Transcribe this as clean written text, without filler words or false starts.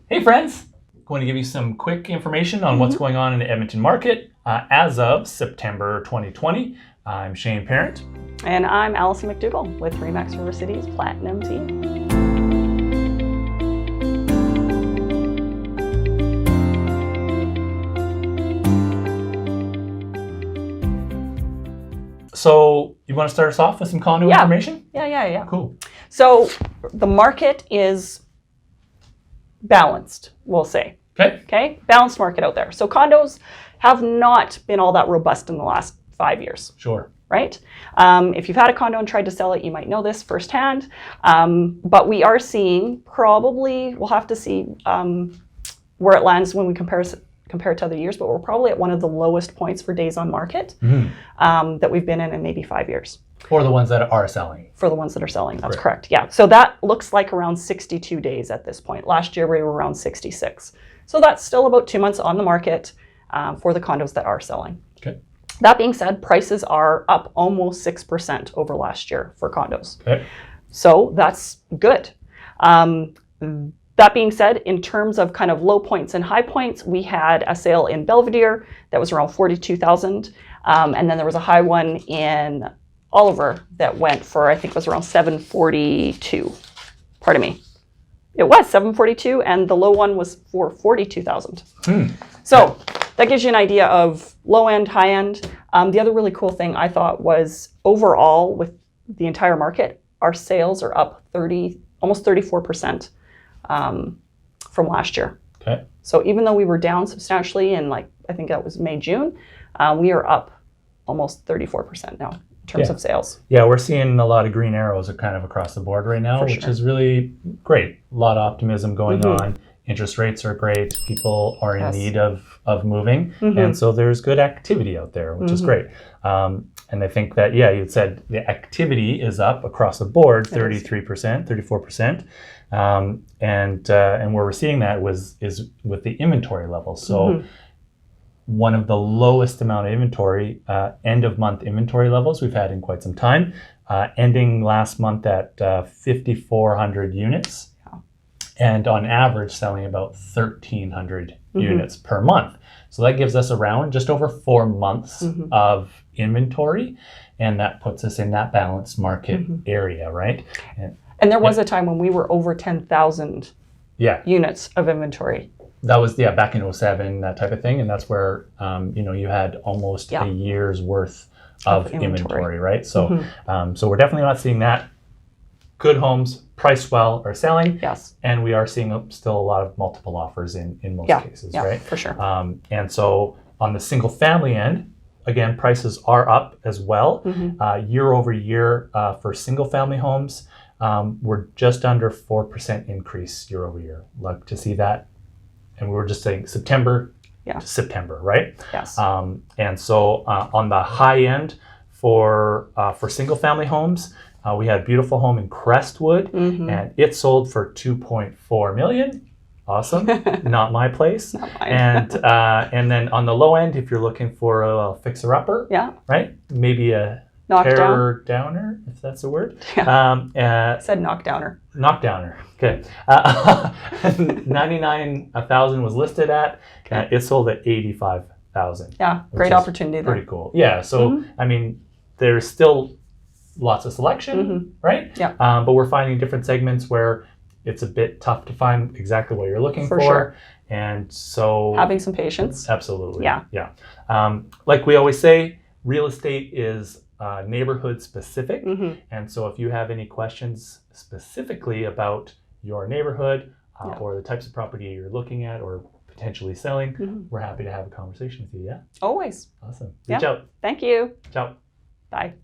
Hey friends, going to give you some quick information on what's going on in the Edmonton market as of September 2020. I'm Shane Parent. And I'm Allison McDougall with Remax River City's Platinum team. So you want to start us off with some condo information? Yeah. Cool. So the market is balanced, we'll say. Okay? Balanced market out there. So condos have not been all that robust in the last 5 years. Sure. Right? If you've had a condo and tried to sell it, you might know this firsthand. But we are seeing probably, we'll have to see where it lands when we compare it to other years, but we're probably at one of the lowest points for days on market that we've been in maybe 5 years. For the ones that are selling. For the ones that are selling, that's correct. Yeah. So that looks like around 62 days at this point. Last year we were around 66. So that's still about 2 months on the market for the condos that are selling. Okay. That being said, prices are up almost 6% over last year for condos. Okay. So that's good. That being said, in terms of kind of low points and high points, we had a sale in Belvedere that was around $42,000. And then there was a high one in Oliver that went for, I think it was around $742. Pardon me. It was $742 and the low one was for $42,000. So that gives you an idea of low end, high end. The other really cool thing I thought was overall with the entire market, our sales are up almost 34% from last year. Okay. So even though we were down substantially in I think that was May, June, we are up almost 34% now in terms of sales. Yeah, we're seeing a lot of green arrows kind of across the board right now, which is really great. A lot of optimism going on. Interest rates are great. People are in need of moving. And so there's good activity out there, which is great. And I think that, you said the activity is up across the board, 33%, 34%. And where we're seeing that is with the inventory level. So one of the lowest amount of inventory, end of month inventory levels we've had in quite some time, ending last month at 5,400 units. And on average selling about 1,300 units per month. So that gives us around just over 4 months of inventory, and that puts us in that balanced market area, right? And there was a time when we were over 10,000 units of inventory. That was, back in 2007, that type of thing. And that's where, you had almost a year's worth of inventory, right? So, so we're definitely not seeing that. Good homes, priced well, are selling. Yes. And we are seeing still a lot of multiple offers in most cases, right? For sure. And so on the single family end, again, prices are up as well. Year over year for single family homes, we're just under 4% increase year over year. Love to see that. And we were just saying September to September, right? Yes. And so on the high end for single family homes, we had a beautiful home in Crestwood, and it sold for $2.4 million. Awesome. Not my place. Not mine. And then on the low end, if you're looking for a fixer-upper, right? Maybe a terror downer, if that's a word. Said knockdowner. Knockdowner. Okay. 99,000 was listed at. It sold at 85,000. Yeah, great opportunity there. Pretty cool. Yeah. So I mean, there's still lots of selection, right? Yeah. But we're finding different segments where it's a bit tough to find exactly what you're looking for. Sure. And so having some patience. Absolutely. Yeah. Like we always say, real estate is neighborhood specific. And so if you have any questions specifically about your neighborhood or the types of property you're looking at or potentially selling, we're happy to have a conversation with you. Yeah. Always. Awesome. Reach out. Thank you. Ciao. Bye.